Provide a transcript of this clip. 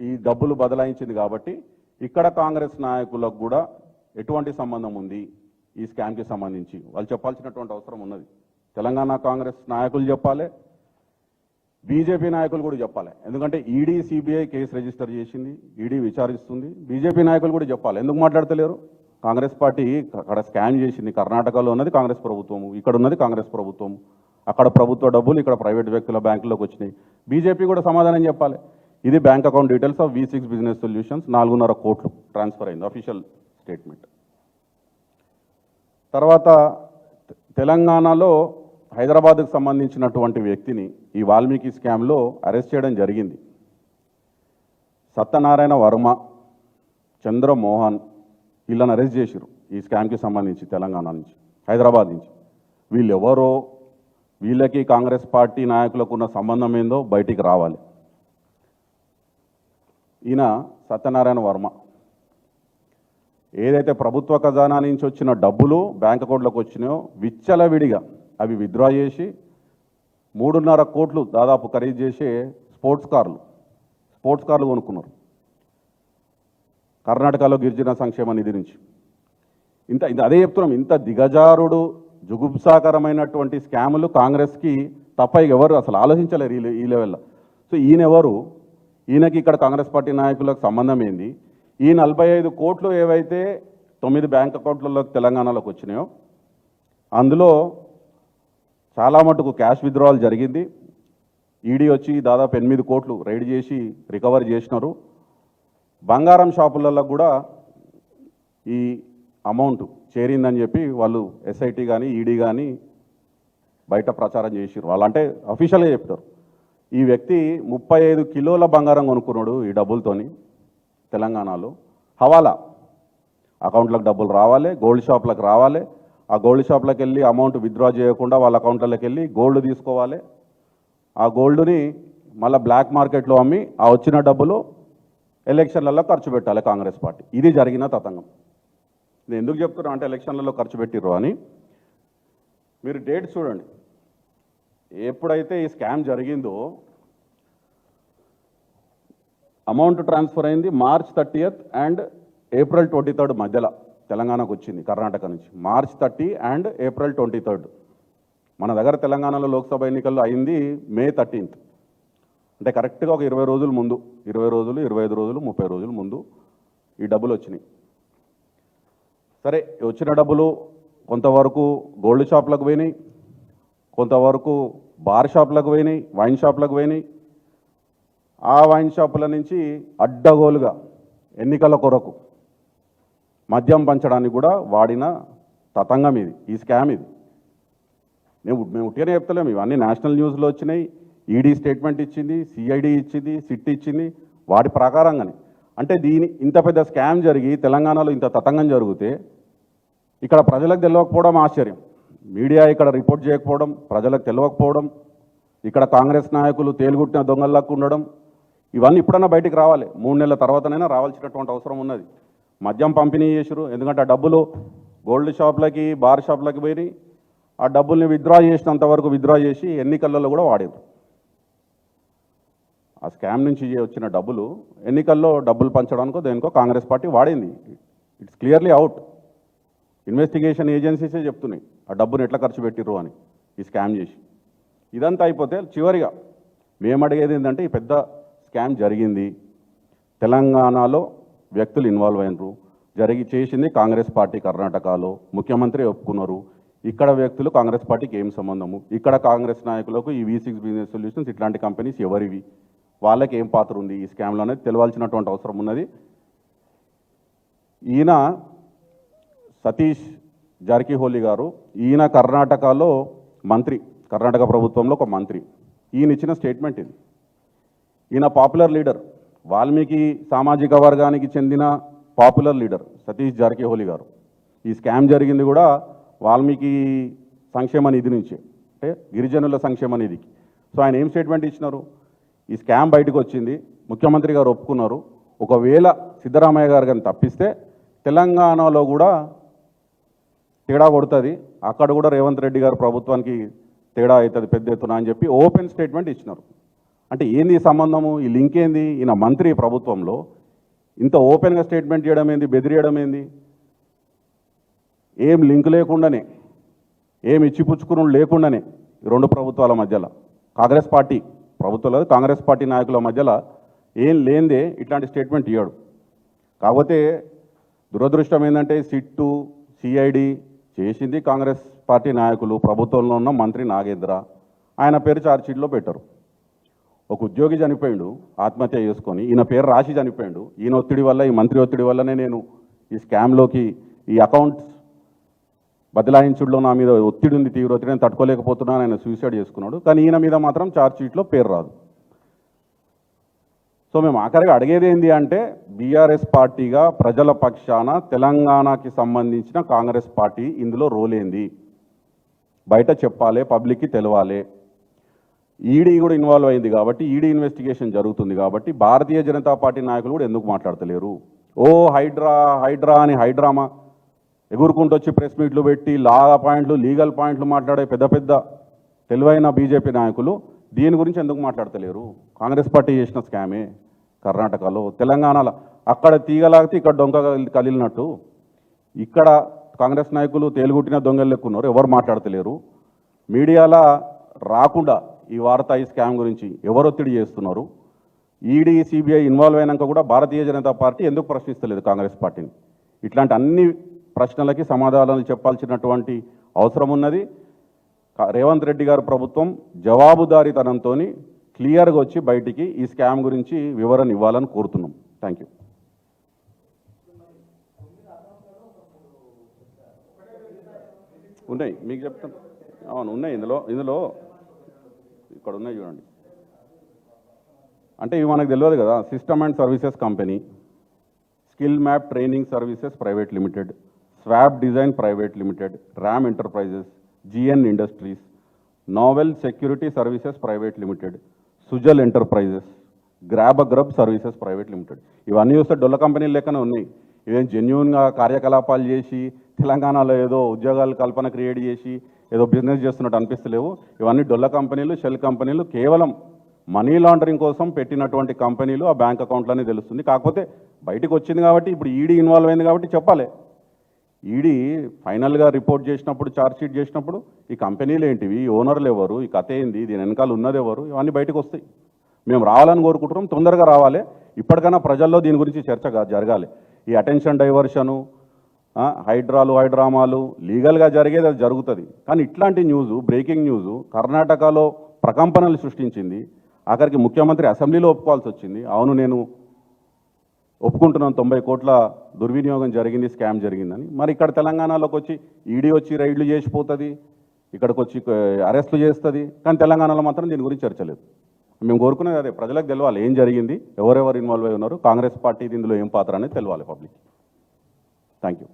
ఈ డబ్బులు బదలాయించింది కాబట్టి ఇక్కడ కాంగ్రెస్ నాయకులకు కూడా ఎటువంటి సంబంధం ఉంది ఈ స్కామ్కి సంబంధించి వాళ్ళు చెప్పాల్సినటువంటి అవసరం ఉన్నది. తెలంగాణ కాంగ్రెస్ నాయకులు చెప్పాలి, బీజేపీ నాయకులు కూడా చెప్పాలి. ఎందుకంటే ఈడీ సిబిఐ కేసు రిజిస్టర్ చేసింది, ఈడీ విచారిస్తుంది. బీజేపీ నాయకులు కూడా చెప్పాలి. ఎందుకు మాట్లాడతలేరు? కాంగ్రెస్ పార్టీ అక్కడ స్కామ్ చేసింది. కర్ణాటకలో ఉన్నది కాంగ్రెస్ ప్రభుత్వము, ఇక్కడ ఉన్నది కాంగ్రెస్ ప్రభుత్వం. అక్కడ ప్రభుత్వ డబ్బులు ఇక్కడ ప్రైవేట్ వ్యక్తుల బ్యాంకులోకి వచ్చినాయి. బీజేపీ కూడా సమాధానం చెప్పాలి. ఇది bank account details of V6 business solutions 4.5 కోట్లు ట్రాన్స్ఫర్ అయింది, అఫీషియల్ స్టేట్మెంట్. తర్వాత తెలంగాణలో హైదరాబాద్కు సంబంధించినటువంటి వ్యక్తిని ఈ వాల్మీకి స్కామ్లో అరెస్ట్ చేయడం జరిగింది. సత్యనారాయణ వర్మ, చంద్రమోహన్ వీళ్ళని అరెస్ట్ చేశారు ఈ స్కామ్కి సంబంధించి తెలంగాణ నుంచి, హైదరాబాద్ నుంచి. వీళ్ళెవరో, వీళ్ళకి కాంగ్రెస్ పార్టీ నాయకులకు ఉన్న సంబంధం ఏందో బయటికి రావాలి. ఈయన సత్యనారాయణ వర్మ ఏదైతే ప్రభుత్వ ఖజానా నుంచి వచ్చిన డబ్బులు బ్యాంక్ అకౌంట్లోకి వచ్చినాయో విచ్చలవిడిగా అవి విత్డ్రా చేసి 3.5 కోట్లు దాదాపు ఖరీదు చేసే స్పోర్ట్స్ కార్లు కొనుక్కున్నారు కర్ణాటకలో గిరిజన సంక్షేమ నిధి నుంచి. అదే చెప్తున్నాం, ఇంత దిగజారుడు జుగుప్సాకరమైనటువంటి స్కాములు కాంగ్రెస్కి తప్ప ఎవరు అసలు ఆలోచించలేరు ఈ లెవెల్లో. సో ఈయనెవరు? ఈయనకి ఇక్కడ కాంగ్రెస్ పార్టీ నాయకులకు సంబంధం ఏంది? ఈ 45 కోట్లు ఏవైతే 9 బ్యాంక్ అకౌంట్లలోకి తెలంగాణలోకి వచ్చినాయో అందులో చాలా మటుకు క్యాష్ విత్డ్రావల్ జరిగింది. ఈడీ వచ్చి దాదాపు 8 కోట్లు రైడ్ చేసి రికవర్ చేసినారు. బంగారం షాపులలో కూడా ఈ అమౌంట్ చేరిందని చెప్పి వాళ్ళు ఎస్ఐటీ కానీ ఈడీ కానీ బయట ప్రచారం చేసిరు. వాళ్ళంటే అఫీషియల్గా చెప్తారు. ఈ వ్యక్తి 35 కిలోల బంగారం కొనుక్కున్నాడు ఈ డబ్బులతోని తెలంగాణలో. హవాలా అకౌంట్లకు డబ్బులు రావాలి, గోల్డ్ షాప్లకు రావాలి. ఆ గోల్డ్ షాప్లకు వెళ్ళి అమౌంట్ విత్డ్రా చేయకుండా వాళ్ళ అకౌంట్లకు వెళ్ళి గోల్డ్ తీసుకోవాలి. ఆ గోల్డ్ని మళ్ళీ బ్లాక్ మార్కెట్లో అమ్మి ఆ వచ్చిన డబ్బులు ఎలక్షన్లలో ఖర్చు పెట్టాలి కాంగ్రెస్ పార్టీ. ఇది జరిగిన తతంగం. నేను ఎందుకు చెప్తున్నా అంటే ఎలక్షన్లలో ఖర్చు పెట్టిర్రు అని. మీరు డేట్ చూడండి. ఎప్పుడైతే ఈ స్కామ్ జరిగిందో అమౌంట్ ట్రాన్స్ఫర్ అయింది March 30th and April 23rd మధ్యలో తెలంగాణకు వచ్చింది కర్ణాటక నుంచి. March 30 and April 23rd. మన దగ్గర తెలంగాణలో లోక్సభ ఎన్నికల్లో అయింది May 13th. అంటే కరెక్ట్గా ఒక 20 రోజుల ముందు, 20 రోజులు, 25 రోజులు, 30 రోజుల ముందు ఈ డబ్బులు వచ్చినాయి. సరే, వచ్చిన డబ్బులు కొంతవరకు గోల్డ్ షాప్లకు పోయినాయి, కొంతవరకు బార్ షాప్లకు పోయినాయి, వైన్ షాప్లకు పోయినాయి. ఆ వైన్ షాపుల నుంచి అడ్డగోలుగా ఎన్నికల కొరకు మద్యం పంచడానికి కూడా వాడిన తతంగం ఇది, ఈ స్కామ్ ఇది. మేము ఉట్టిగానే చెప్తలేము, ఇవన్నీ నేషనల్ న్యూస్లో వచ్చినాయి. ఈడీ స్టేట్మెంట్ ఇచ్చింది, సిఐడి ఇచ్చింది, సిట్ ఇచ్చింది. వాటి ప్రకారంగానే అంటే ఇంత పెద్ద స్కామ్ జరిగి తెలంగాణలో ఇంత తతంగం జరిగితే ఇక్కడ ప్రజలకు తెలియకపోవడం ఆశ్చర్యం. మీడియా ఇక్కడ రిపోర్ట్ చేయకపోవడం, ప్రజలకు తెలియకపోవడం, ఇక్కడ కాంగ్రెస్ నాయకులు తేలుగుట్టిన దొంగల్లాగా ఉండడం, ఇవన్నీ ఇప్పుడన్నా బయటికి రావాలి. 3 నెలల తర్వాతనైనా రావాల్సినటువంటి అవసరం ఉన్నది. మద్యం పంపిణీ చేసారు, ఎందుకంటే ఆ డబ్బులు గోల్డ్ షాప్లకి, బార్ షాప్లకి పోయి ఆ డబ్బుల్ని విత్డ్రా చేసినంత వరకు విత్డ్రా చేసి ఎన్నికలలో కూడా వాడారు. ఆ స్కామ్ నుంచి వచ్చిన డబ్బులు ఎన్నికల్లో డబ్బులు పంచడానికో దేనికో కాంగ్రెస్ పార్టీ వాడింది. It's clearly out. ఇన్వెస్టిగేషన్ ఏజెన్సీసే చెప్తున్నాయి ఆ డబ్బును ఎట్లా ఖర్చు పెట్టిర్రు అని ఈ స్కామ్ చేసి. ఇదంతా అయిపోతే చివరిగా మేము అడిగేది ఏంటంటే, ఈ పెద్ద స్కామ్ జరిగింది, తెలంగాణలో వ్యక్తులు ఇన్వాల్వ్ అయినరు, చేసింది కాంగ్రెస్ పార్టీ కర్ణాటకలో, ముఖ్యమంత్రి ఒప్పుకున్నారు. ఇక్కడ వ్యక్తులు కాంగ్రెస్ పార్టీకి ఏం సంబంధము, ఇక్కడ కాంగ్రెస్ నాయకులకు ఈ V6 బిజినెస్ సొల్యూషన్స్ ఇట్లాంటి కంపెనీస్ ఎవరివి, వాళ్ళకి ఏం పాత్ర ఉంది ఈ స్కామ్లో అనేది తెలవాల్సినటువంటి అవసరం ఉన్నది. ఈయన సతీష్ జారకిహోలీ గారు, ఈయన కర్ణాటకలో మంత్రి, కర్ణాటక ప్రభుత్వంలో ఒక మంత్రి. ఈయన ఇచ్చిన స్టేట్మెంట్ ఇది. ఈయన పాపులర్ లీడర్, వాల్మీకి సామాజిక వర్గానికి చెందిన పాపులర్ లీడర్ సతీష్ జారకిహోలీ గారు. ఈ స్కామ్ జరిగింది కూడా వాల్మీకి సంక్షేమ నిధి నుంచే, అంటే గిరిజనుల సంక్షేమ నిధికి. సో ఆయన ఏం స్టేట్మెంట్ ఇచ్చినారు? ఈ స్కామ్ బయటకు వచ్చింది, ముఖ్యమంత్రి గారు ఒప్పుకున్నారు. ఒకవేళ సిద్ధరామయ్య గారు కానీ తప్పిస్తే తెలంగాణలో కూడా తేడా కొడుతుంది, అక్కడ కూడా రేవంత్ రెడ్డి గారు ప్రభుత్వానికి తేడా అవుతుంది పెద్ద ఎత్తున అని చెప్పి ఓపెన్ స్టేట్మెంట్ ఇచ్చినారు. అంటే ఏంది ఈ సంబంధము, ఈ లింక్ ఏంది? ఈయన మంత్రి ప్రభుత్వంలో ఇంత ఓపెన్గా స్టేట్మెంట్ చేయడం ఏంది, బెదిరియడం ఏంది? ఏం లింక్ లేకుండానే, ఏం ఇచ్చిపుచ్చుకుని లేకుండానే ఈ రెండు ప్రభుత్వాల మధ్యలో కాంగ్రెస్ పార్టీ ప్రభుత్వాలు కాంగ్రెస్ పార్టీ నాయకుల మధ్యలో ఏం లేనిదే ఇట్లాంటి స్టేట్మెంట్ ఇవ్వడు. కాకపోతే దురదృష్టం ఏంటంటే సిట్టు సిఐడి చేసింది కాంగ్రెస్ పార్టీ నాయకులు, ప్రభుత్వంలో ఉన్న మంత్రి నాగేంద్ర, ఆయన పేరు ఛార్జ్షీట్లో పెట్టరు. ఒక ఉద్యోగి చనిపోయిండు ఆత్మహత్య చేసుకొని, ఈయన పేరు రాసి చనిపోయిండు. ఈయన ఒత్తిడి వల్ల, ఈ మంత్రి ఒత్తిడి వల్లనే నేను ఈ స్కామ్లోకి, ఈ అకౌంట్స్ బదలాయించుడులో నా మీద ఒత్తిడి ఉంది, తీవ్ర ఒత్తిడి, నేను తట్టుకోలేకపోతున్నాను, ఆయన సూసైడ్ చేసుకున్నాడు. కానీ ఈయన మీద మాత్రం ఛార్జ్షీట్లో పేరు రాదు. సో మేము ఆఖరిగా అడిగేది ఏంటి అంటే, బీఆర్ఎస్ పార్టీగా ప్రజల పక్షాన తెలంగాణకి సంబంధించిన కాంగ్రెస్ పార్టీ ఇందులో రోల్ ఏంది బయట చెప్పాలి, పబ్లిక్కి తెలవాలి. ఈడీ కూడా ఇన్వాల్వ్ అయింది కాబట్టి, ఈడీ ఇన్వెస్టిగేషన్ జరుగుతుంది కాబట్టి భారతీయ జనతా పార్టీ నాయకులు కూడా ఎందుకు మాట్లాడతలేరు? ఓ హైడ్రా హైడ్రా అని హైడ్రామా ఎగురుకుంటూ వచ్చి ప్రెస్ మీట్లు పెట్టి లా పాయింట్లు, లీగల్ పాయింట్లు మాట్లాడే పెద్ద పెద్ద తెలివైన బీజేపీ నాయకులు దీని గురించి ఎందుకు మాట్లాడతలేరు? కాంగ్రెస్ పార్టీ చేసిన స్కామే కర్ణాటకలో, తెలంగాణలో అక్కడ తీగలాగితే ఇక్కడ దొంగ కలిలినట్టు ఇక్కడ కాంగ్రెస్ నాయకులు తేలుగుట్టిన దొంగలు లెక్కున్నారు, ఎవరు మాట్లాడతలేరు. మీడియాలో రాకుండా ఈ వార్త, ఈ స్కామ్ గురించి ఎవరు ఒత్తిడి చేస్తున్నారు? ఈడీ సిబిఐ ఇన్వాల్వ్ అయినాక కూడా భారతీయ జనతా పార్టీ ఎందుకు ప్రశ్నిస్తలేదు కాంగ్రెస్ పార్టీని? ఇట్లాంటి అన్ని ప్రశ్నలకి సమాధానాలు చెప్పాల్సినటువంటి అవసరం ఉన్నది. రేవంత్ రెడ్డి గారి ప్రభుత్వం జవాబుదారీతనంతో క్లియర్గా వచ్చి బయటికి ఈ స్కామ్ గురించి వివరణ ఇవ్వాలని కోరుతున్నాం. Thank you. ఉన్నాయి, మీకు చెప్తాను. అవును ఉన్నాయి, ఇందులో ఇక్కడ ఉన్నాయి చూడండి. అంటే ఇవి మనకు తెలియదు కదా. System and services company, skill map training services private limited, swap design private limited, RAM enterprises, GN industries, novel security services private limited, Sujal enterprises, grab services private limited. ఇవన్నీ చూస్తే డొల్ల కంపెనీలు లెక్కనే ఉన్నాయి. ఇవేం జెన్యూన్గా కార్యకలాపాలు చేసి తెలంగాణలో ఏదో ఉద్యోగాల కల్పన క్రియేట్ చేసి ఏదో బిజినెస్ చేస్తున్నట్టు అనిపిస్తలేవు. ఇవన్నీ డొల్ల కంపెనీలు, షెల్ కంపెనీలు, కేవలం మనీ లాండరింగ్ కోసం పెట్టినటువంటి కంపెనీలు. ఆ బ్యాంక్ అకౌంట్లోనే తెలుస్తుంది. కాకపోతే బయటకు వచ్చింది కాబట్టి, ఇప్పుడు ఈడీ ఇన్వాల్వ్ అయింది కాబట్టి చెప్పాలి. ఈడీ ఫైనల్గా రిపోర్ట్ చేసినప్పుడు, ఛార్జ్షీట్ చేసినప్పుడు ఈ కంపెనీలు ఏంటివి, ఓనర్లు ఎవరు, ఈ కథ ఏంది, దీని వెనకాల ఉన్నది ఎవరు, ఇవన్నీ బయటకు వస్తాయి. మేము రావాలని కోరుకుంటున్నాం, తొందరగా రావాలి. ఇప్పటికైనా ప్రజల్లో దీని గురించి చర్చ జరగాలి. ఈ అటెన్షన్ డైవర్షను, హైడ్రామాలు లీగల్గా జరిగేది అది జరుగుతుంది. కానీ ఇట్లాంటి న్యూస్, బ్రేకింగ్ న్యూస్ కర్ణాటకలో ప్రకంపనలు సృష్టించింది. ఆఖరికి ముఖ్యమంత్రి అసెంబ్లీలో ఒప్పుకోవాల్సి వచ్చింది. అవును, నేను ఒప్పుకుంటున్నాను 90 కోట్ల దుర్వినియోగం జరిగింది, స్కామ్ జరిగిందని. మరి ఇక్కడ తెలంగాణలోకి వచ్చి ఈడీ వచ్చి రైడ్లు చేసిపోతుంది, ఇక్కడికి వచ్చి అరెస్టులు చేస్తుంది. కానీ తెలంగాణలో మాత్రం దీని గురించి చర్చ లేదు. మేము కోరుకునేది అదే, ప్రజలకు తెలవాలి ఏం జరిగింది, ఎవరెవరు ఇన్వాల్వ్ అయి ఉన్నారు, కాంగ్రెస్ పార్టీ ఇందులో ఏం పాత్ర అనేది తెలవాలి పబ్లిక్. Thank you.